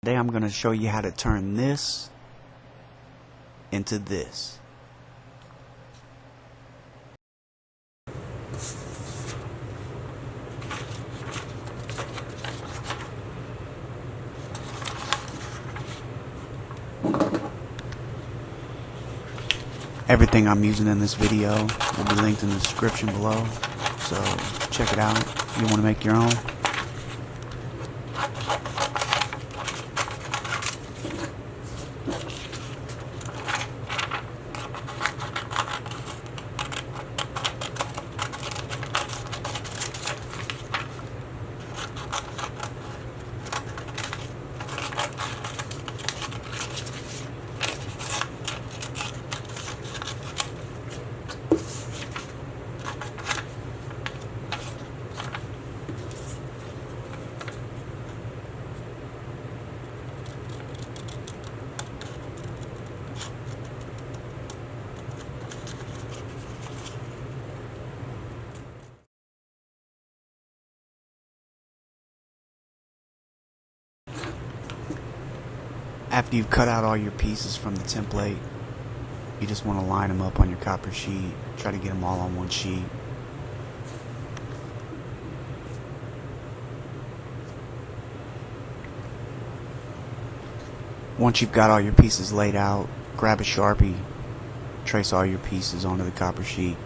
Today I'm going to show you how to turn this into this. Everything I'm using in this video will be linked in the description below, so check it out if you want to make your own. After you've cut out all your pieces from the template, you just want to line them up on your copper sheet. Try to get them all on one sheet. Once you've got all your pieces laid out, grab a Sharpie, trace all your pieces onto the copper sheet.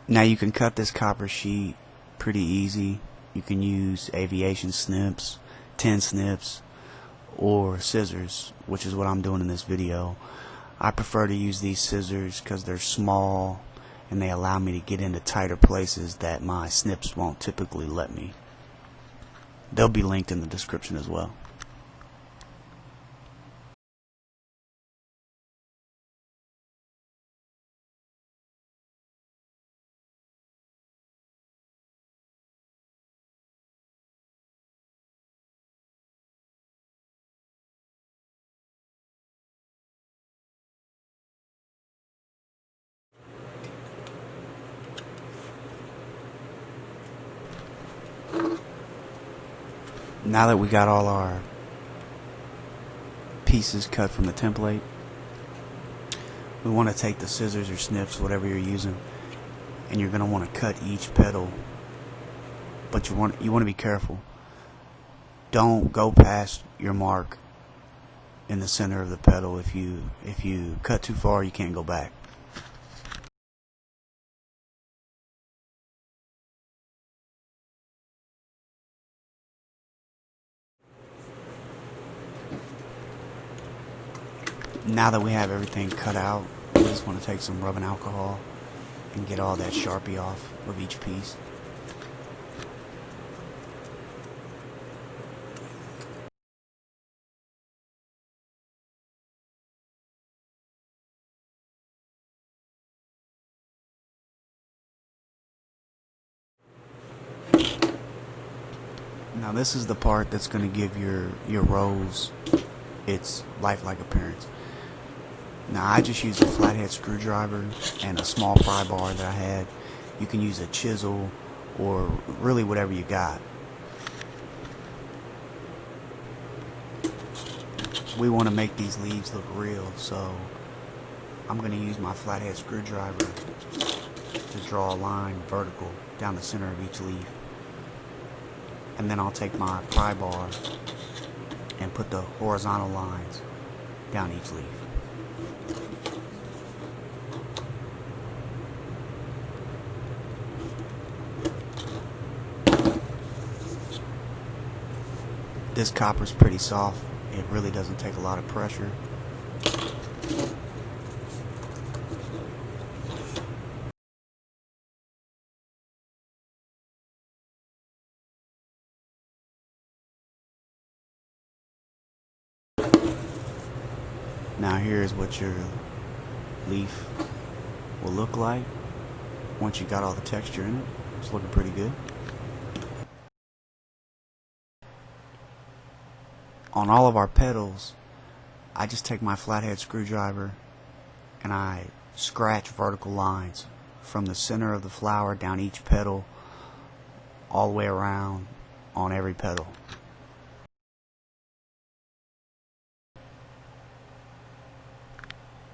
Now you can cut this copper sheet pretty easy. You can use Aviation snips, 10 snips, or scissors, which is what I'm doing in this video. I prefer to use these scissors because they're small and they allow me to get into tighter places that my snips won't typically let me. They'll be linked in the description as well. Now that we got all our pieces cut from the template, we want to take the scissors or snips, whatever you're using, and you're going to want to cut each petal. But you want to be careful. Don't go past your mark in the center of the petal. If you cut too far, you can't go back. Now that we have everything cut out, we just want to take some rubbing alcohol and get all that Sharpie off of each piece. Now this is the part that's going to give your rose its lifelike appearance. Now I just used a flathead screwdriver and a small pry bar that I had. You can use a chisel or really whatever you got. We want to make these leaves look real, so I'm going to use my flathead screwdriver to draw a line vertical down the center of each leaf. And then I'll take my pry bar and put the horizontal lines down each leaf. This copper's pretty soft. It really doesn't take a lot of pressure. Now here's what your leaf will look like once you got all the texture in it. It's looking pretty good. On all of our petals, I just take my flathead screwdriver and I scratch vertical lines from the center of the flower down each petal all the way around on every petal.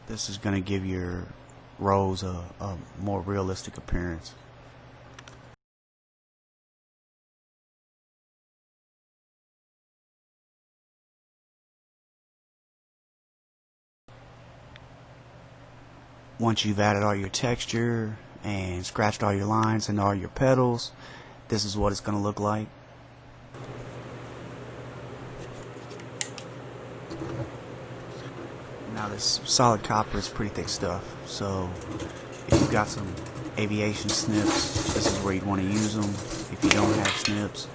This is going to give your rose a more realistic appearance. Once you've added all your texture and scratched all your lines and all your petals, this is what it's going to look like. Now this solid copper is pretty thick stuff, so if you've got some Aviation snips, this is where you'd want to use them. If you don't have snips,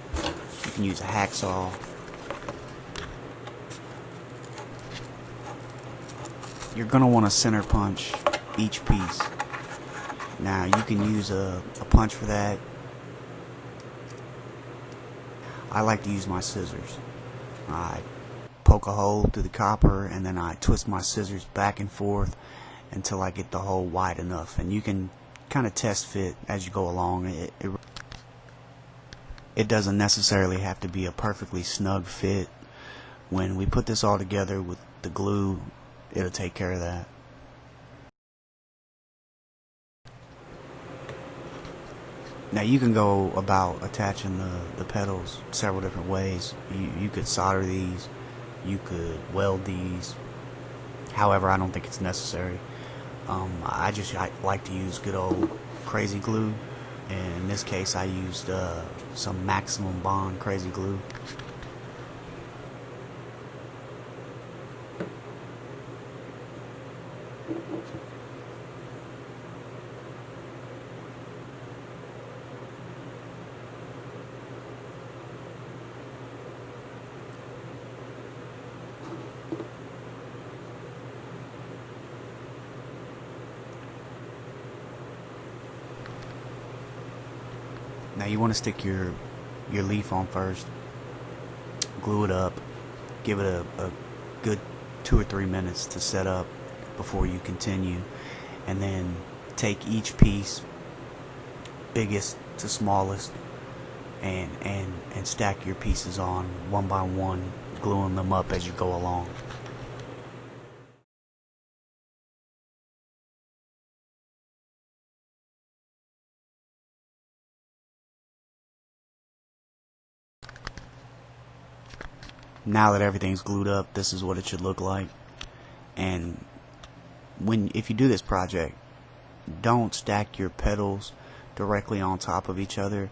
you can use a hacksaw. You're going to want to center punch each piece. Now you can use a punch for that. I like to use my scissors. I poke a hole through the copper and then I twist my scissors back and forth until I get the hole wide enough, and you can kind of test fit as you go along. It doesn't necessarily have to be a perfectly snug fit. When we put this all together with the glue, it'll take care of that. Now you can go about attaching the petals several different ways. You could solder these, you could weld these. However, I don't think it's necessary. I like to use good old Krazy glue. And in this case I used some maximum bond Krazy glue. Now you want to stick your leaf on first, glue it up, give it a good 2 or 3 minutes to set up before you continue, and then take each piece, biggest to smallest, and stack your pieces on one by one, gluing them up as you go along. Now that everything's glued up, this is what it should look like. And if you do this project, don't stack your petals directly on top of each other.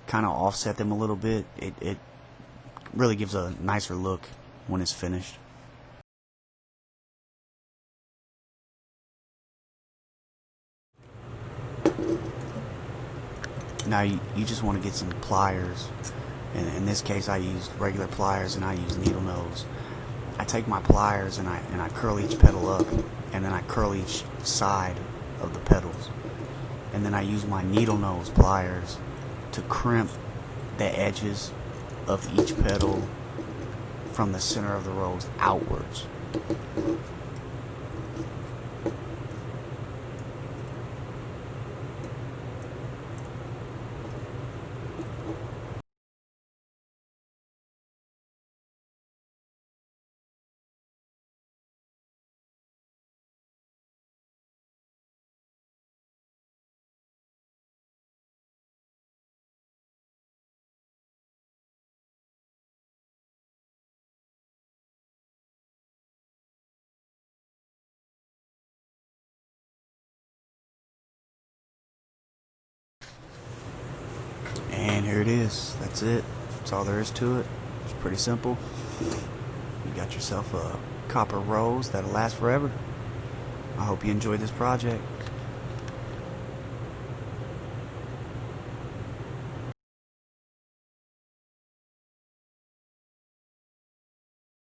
Kind of offset them a little bit. It really gives a nicer look when it's finished. Now you just want to get some pliers. In this case I used regular pliers and I used needle nose. I take my pliers and I curl each petal up, and then I curl each side of the petals, and then I use my needle nose pliers to crimp the edges of each petal from the center of the rose outwards. And here it is. That's it. That's all there is to it. It's pretty simple. You got yourself a copper rose that'll last forever. I hope you enjoyed this project.